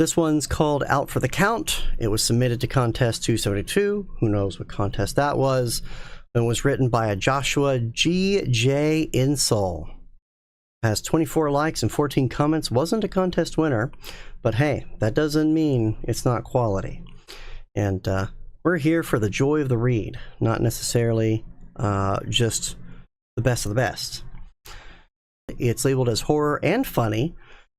This one's called Out for the Count. It was submitted to Contest 272. Who knows what contest that was. It was written by a Joshua G.J. Insole. Has 24 likes and 14 comments. Wasn't a contest winner, but hey, that doesn't mean it's not quality. And we're here for the joy of the read, not necessarily just the best of the best. It's labeled as horror and funny,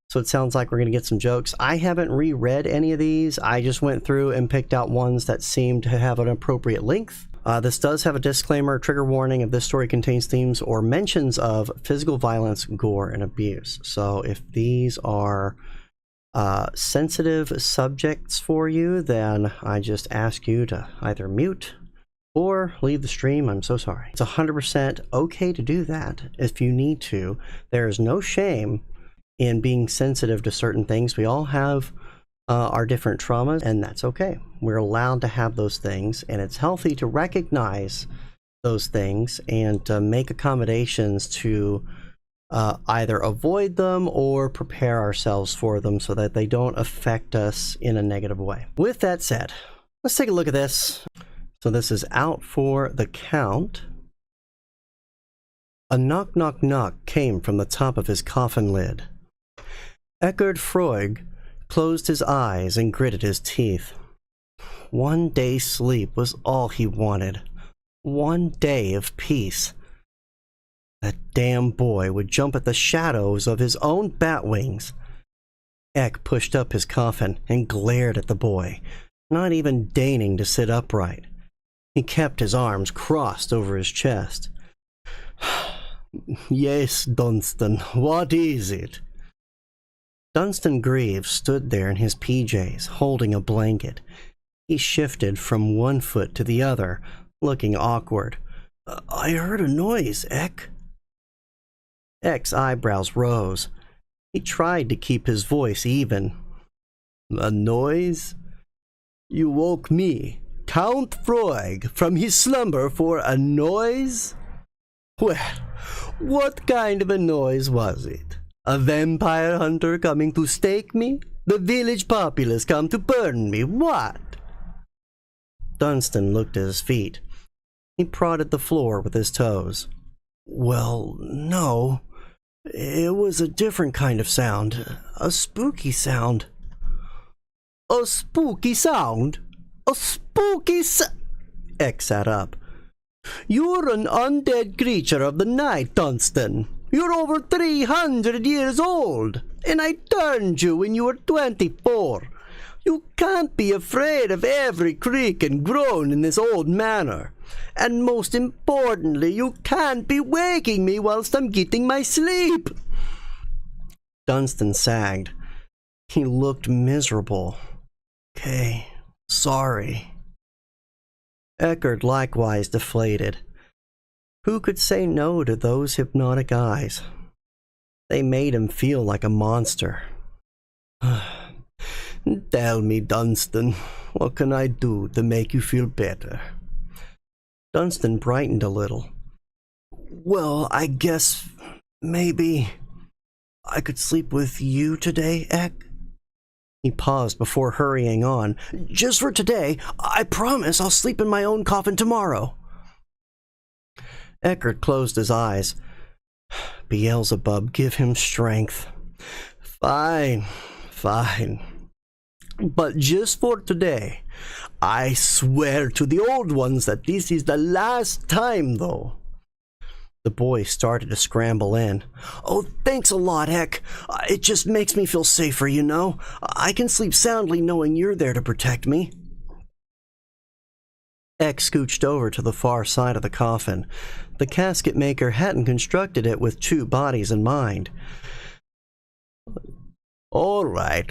so it sounds like we're going to get some jokes. I haven't reread any of these. I just went through and picked out ones that seemed to have an appropriate length. This does have a disclaimer, trigger warning if this story contains themes or mentions of physical violence, gore, and abuse. So if these are sensitive subjects for you, then I just ask you to either mute or leave the stream. I'm so sorry. It's 100% okay to do that if you need to. There is no shame in being sensitive to certain things. We all have our different traumas, and that's okay. We're allowed to have those things, and it's healthy to recognize those things and make accommodations to either avoid them or prepare ourselves for them so that they don't affect us in a negative way. With that said, let's take a look at this. So this is Out for the Count. A knock, knock, knock came from the top of his coffin lid. Eckhard Freud closed his eyes and gritted his teeth. One day's sleep was all he wanted. One day of peace. That damn boy would jump at the shadows of his own bat wings. Eck pushed up his coffin and glared at the boy, not even deigning to sit upright. He kept his arms crossed over his chest. Yes, Dunstan, what is it? Dunstan Greaves stood there in his PJs, holding a blanket. He shifted from one foot to the other, looking awkward. I heard a noise, Eck. Eck's eyebrows rose. He tried to keep his voice even. A noise? You woke me, Count Freud, from his slumber for a noise? Well, what kind of a noise was it? A vampire hunter coming to stake me? The village populace come to burn me? What? Dunstan looked at his feet. He prodded the floor with his toes. Well, no. It was a different kind of sound. A spooky sound. A spooky sound? A spooky Eck sat up. You're an undead creature of the night, Dunstan. You're over 300 years old, and I turned you when you were 24. You can't be afraid of every creak and groan in this old manor. And most importantly, you can't be waking me whilst I'm getting my sleep. Dunstan sagged. He looked miserable. Okay, sorry. Eckhard likewise deflated. Who could say no to those hypnotic eyes? They made him feel like a monster. Tell me, Dunstan, what can I do to make you feel better? Dunstan brightened a little. Well, I guess maybe I could sleep with you today, Eck? He paused before hurrying on. Just for today. I promise I'll sleep in my own coffin tomorrow. Eckhard closed his eyes. Beelzebub, give him strength. Fine, fine. But just for today. I swear to the old ones that this is the last time, though. The boy started to scramble in. Oh, thanks a lot, Eck. It just makes me feel safer, you know? I can sleep soundly knowing you're there to protect me. Eck scooched over to the far side of the coffin. The casket maker hadn't constructed it with two bodies in mind. All right,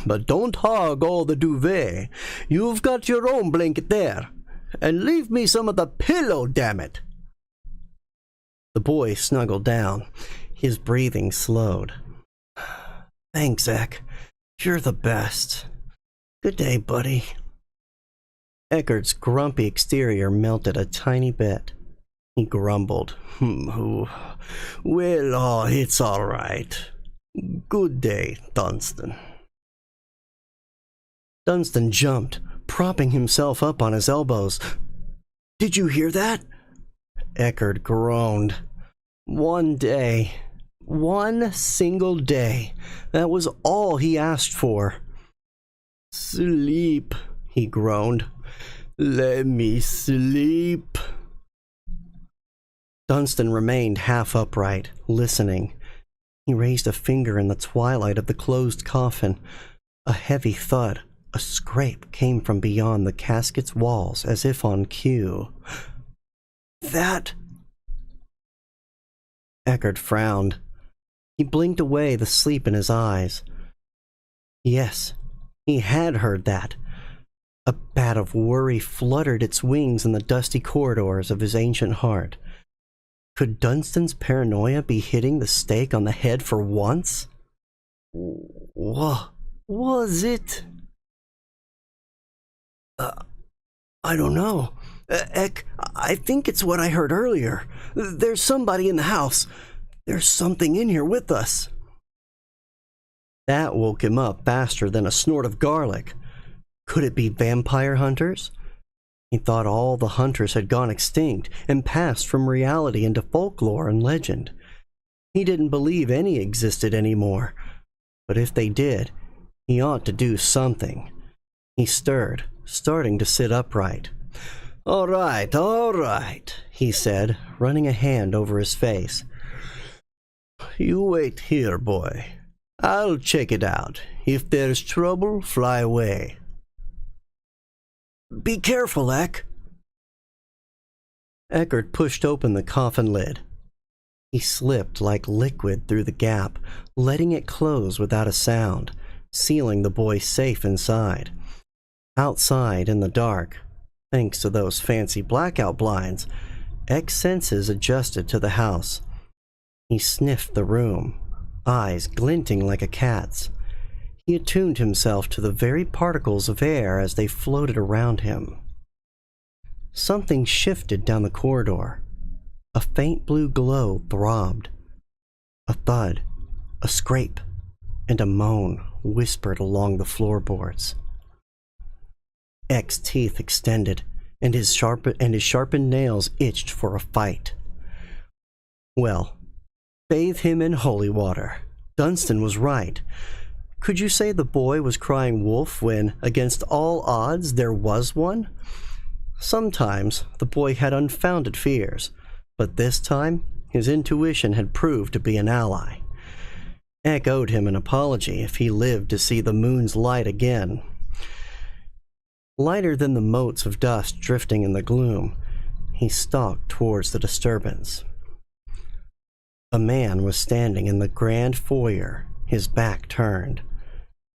but don't hog all the duvet. You've got your own blanket there. And leave me some of the pillow, damn it. The boy snuggled down. His breathing slowed. Thanks, Eck. You're the best. Good day, buddy. Eckhard's grumpy exterior melted a tiny bit. He grumbled. Well, it's all right. Good day, Dunstan. Dunstan jumped, propping himself up on his elbows. "Did you hear that?" Eckert groaned. One day. One single day. That was all he asked for. "Sleep," he groaned. "Let me sleep." Dunstan remained half upright, listening. He raised a finger in the twilight of the closed coffin. A heavy thud, a scrape came from beyond the casket's walls as if on cue. "That..." Eckert frowned. He blinked away the sleep in his eyes. Yes, he had heard that. A bat of worry fluttered its wings in the dusty corridors of his ancient heart. Could Dunstan's paranoia be hitting the stake on the head for once? What was it? I don't know. Eck, I think it's what I heard earlier. There's somebody in the house. There's something in here with us." That woke him up faster than a snort of garlic. Could it be vampire hunters? He thought all the hunters had gone extinct and passed from reality into folklore and legend. He didn't believe any existed anymore. But if they did, he ought to do something. He stirred, starting to sit upright. All right, he said, running a hand over his face. "You wait here, boy. I'll check it out. If there's trouble, fly away." "Be careful, Eck." Eckert pushed open the coffin lid. He slipped like liquid through the gap, letting it close without a sound, sealing the boy safe inside. Outside, in the dark, thanks to those fancy blackout blinds, Eck's senses adjusted to the house. He sniffed the room, eyes glinting like a cat's. He attuned himself to the very particles of air as they floated around him. Something shifted down the corridor. A faint blue glow throbbed. A thud, a scrape, and a moan whispered along the floorboards. Eck's teeth extended, and his sharpened nails itched for a fight. Well, bathe him in holy water. Dunstan was right. Could you say the boy was crying wolf when, against all odds, there was one? Sometimes the boy had unfounded fears, but this time his intuition had proved to be an ally. Eck owed him an apology if he lived to see the moon's light again. Lighter than the motes of dust drifting in the gloom, he stalked towards the disturbance. A man was standing in the grand foyer, his back turned.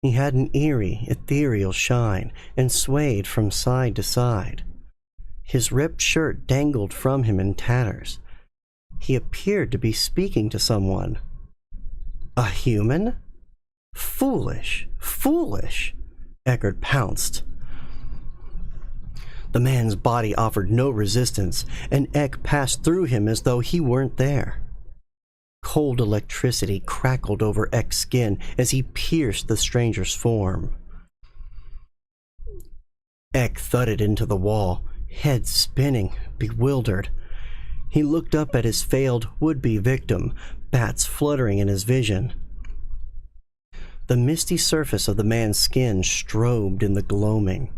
He had an eerie, ethereal shine and swayed from side to side. His ripped shirt dangled from him in tatters. He appeared to be speaking to someone. A human? Foolish, foolish! Eckert pounced. The man's body offered no resistance, and Eck passed through him as though he weren't there. Cold electricity crackled over Eck's skin as he pierced the stranger's form. Eck thudded into the wall, head spinning, bewildered. He looked up at his failed would-be victim, bats fluttering in his vision. The misty surface of the man's skin strobed in the gloaming.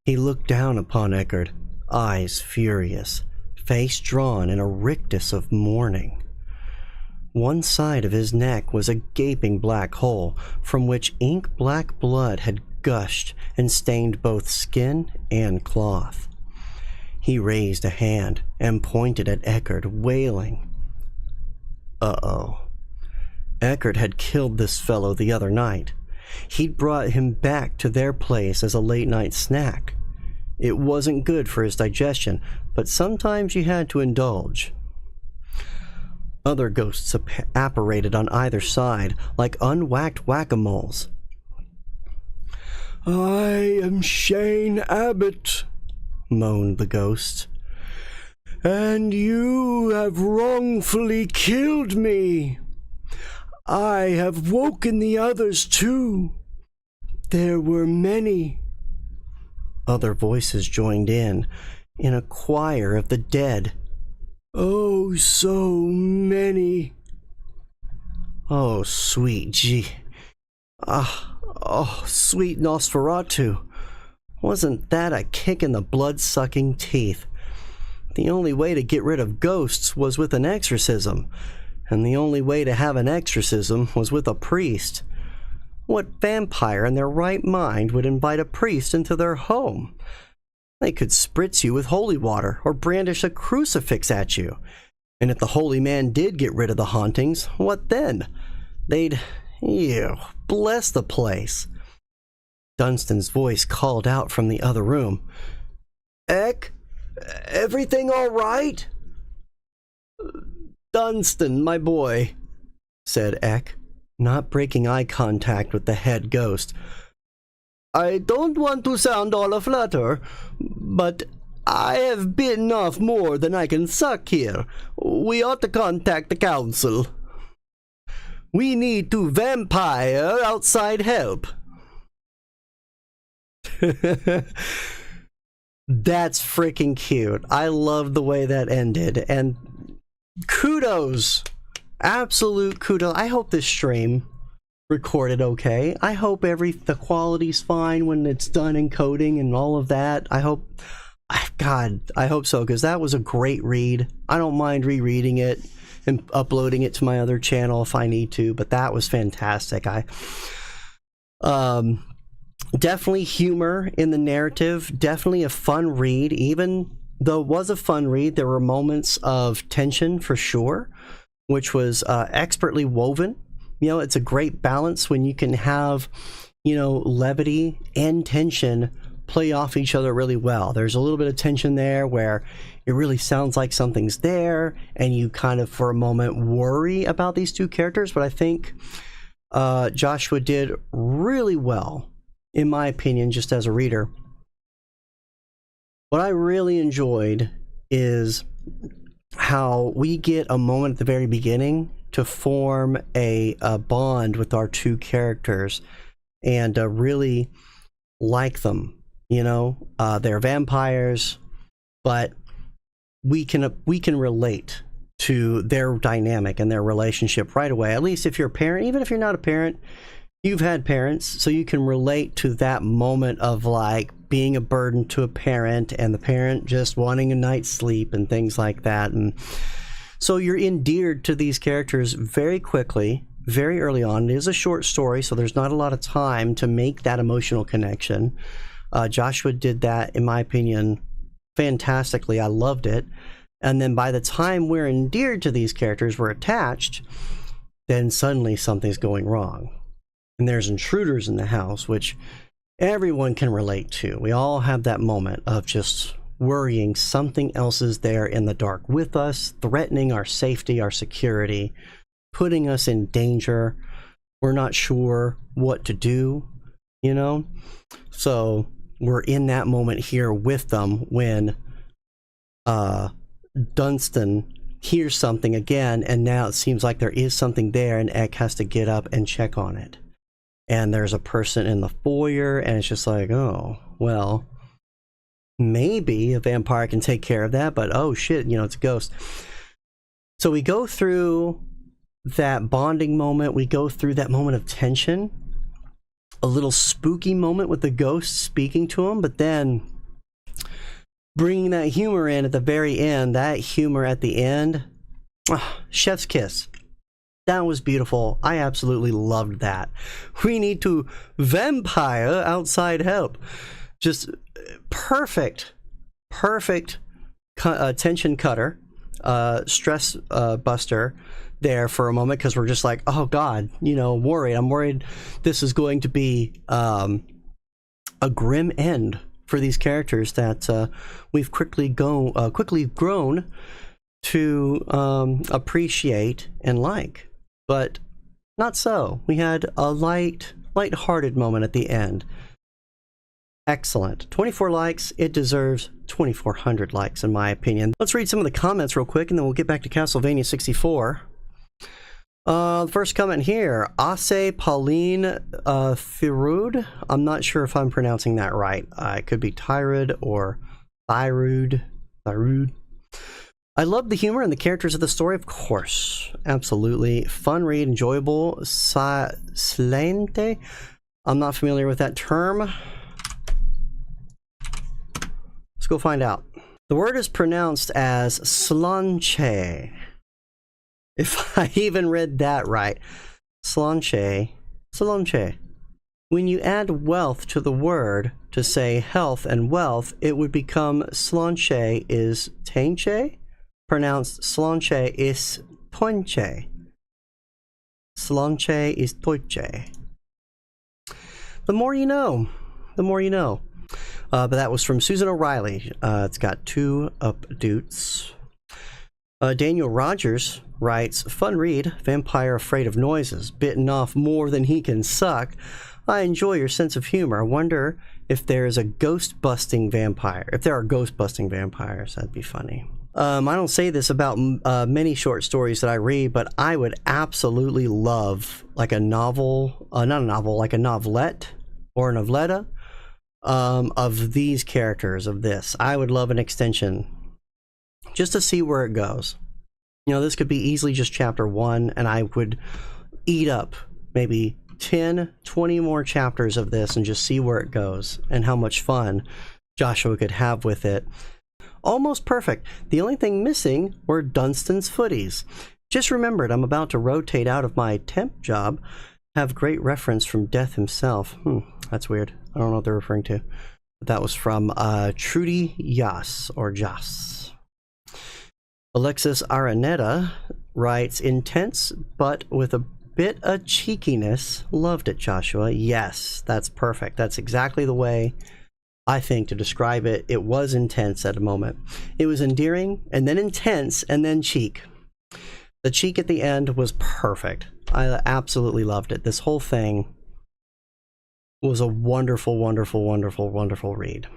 He looked down upon Eckert, eyes furious, face drawn in a rictus of mourning. One side of his neck was a gaping black hole from which ink-black blood had gushed and stained both skin and cloth. He raised a hand and pointed at Eckert, wailing. Uh-oh. Eckert had killed this fellow the other night. He'd brought him back to their place as a late-night snack. It wasn't good for his digestion, but sometimes you had to indulge. Other ghosts apparated on either side like unwhacked whack-a-moles. "I am Shane Abbott," moaned the ghost, "and you have wrongfully killed me. I have woken the others too. There were many. Other voices joined in a choir of the dead. Oh, so many. Oh, sweet sweet Nosferatu. Wasn't that a kick in the blood-sucking teeth? The only way to get rid of ghosts was with an exorcism, and the only way to have an exorcism was with a priest. What vampire in their right mind would invite a priest into their home? They could spritz you with holy water or brandish a crucifix at you. And if the holy man did get rid of the hauntings, what then? They'd, bless the place. Dunstan's voice called out from the other room. Eck, everything all right? Dunstan, my boy, said Eck, not breaking eye contact with the head ghost. I don't want to sound all aflutter, but I have bitten off more than I can suck here. We ought to contact the council. We need to vampire outside help. That's freaking cute. I love the way that ended, and kudos, absolute kudos. I hope this stream recorded okay. I hope the quality's fine when it's done encoding and all of that. I hope so, because that was a great read. I don't mind rereading it and uploading it to my other channel if I need to, but that was fantastic. Definitely humor in the narrative, definitely a fun read. Even though it was a fun read, there were moments of tension for sure, which was expertly woven. It's a great balance when you can have, levity and tension play off each other really well. There's a little bit of tension there where it really sounds like something's there, and you kind of, for a moment, worry about these two characters. But I think Joshua did really well, in my opinion, just as a reader. What I really enjoyed is how we get a moment at the very beginning to form a bond with our two characters and really like them. They're vampires, but we can relate to their dynamic and their relationship right away. At least if you're a parent, even if you're not a parent, you've had parents, so you can relate to that moment of like being a burden to a parent and the parent just wanting a night's sleep and things like that. And so you're endeared to these characters very quickly, very early on. It is a short story, so there's not a lot of time to make that emotional connection. Joshua did that, in my opinion, fantastically. I loved it. And then by the time we're endeared to these characters, we're attached, then suddenly something's going wrong. And there's intruders in the house, which everyone can relate to. We all have that moment of just worrying something else is there in the dark with us, threatening our safety, our security, putting us in danger. We're not sure what to do, So we're in that moment here with them when Dunstan hears something again, and now it seems like there is something there, and Eck has to get up and check on it. And there's a person in the foyer, and it's just like, oh, well, maybe a vampire can take care of that, but oh shit, it's a ghost. So we go through that bonding moment, we go through that moment of tension, a little spooky moment with the ghost speaking to him, but then bringing that humor in at the very end, that humor at the end, chef's kiss. That was beautiful. I absolutely loved that. We need to vampire outside help. Just perfect tension cutter, stress buster there for a moment, because we're just like, oh God, worried. I'm worried this is going to be a grim end for these characters that we've quickly grown to appreciate and like. But not so. We had a light-hearted moment at the end. Excellent. 24 likes. It deserves 2,400 likes, in my opinion. Let's read some of the comments real quick, and then we'll get back to Castlevania 64. First comment here, Ase Pauline Thirud. I'm not sure if I'm pronouncing that right. It could be Tyrud or Thyrud. I love the humor and the characters of the story, of course. Absolutely. Fun read, enjoyable. Slante? I'm not familiar with that term. Let's go find out. The word is pronounced as slanche. If I even read that right. Slanche. Slanche. When you add wealth to the word to say health and wealth, it would become slanche is tainche. Pronounced slanche is toinche. Slanche is toiche. The more you know. The more you know. But that was from Susan O'Reilly. It's got 2 updates. Daniel Rogers writes, fun read, vampire afraid of noises, bitten off more than he can suck. I enjoy your sense of humor. I wonder if there is a ghost-busting vampire. If there are ghost-busting vampires, that'd be funny. I don't say this about many short stories that I read, but I would absolutely love like a novel, not a novel, like a novelette or a noveletta of these characters, of this. I would love an extension just to see where it goes. You know, this could be easily just chapter 1, and I would eat up maybe 10, 20 more chapters of this and just see where it goes and how much fun Joshua could have with it. Almost perfect. The only thing missing were Dunstan's footies. Just remembered I'm about to rotate out of my temp job. Have great reference from Death himself. That's weird. I don't know what they're referring to. But that was from Trudy Yas, or Jas. Alexis Araneta writes, intense, but with a bit of cheekiness. Loved it, Joshua. Yes, that's perfect. That's exactly the way I think to describe it. It was intense at a moment. It was endearing, and then intense, and then cheek. The cheek at the end was perfect. I absolutely loved it. This whole thing was a wonderful, wonderful, wonderful, wonderful read.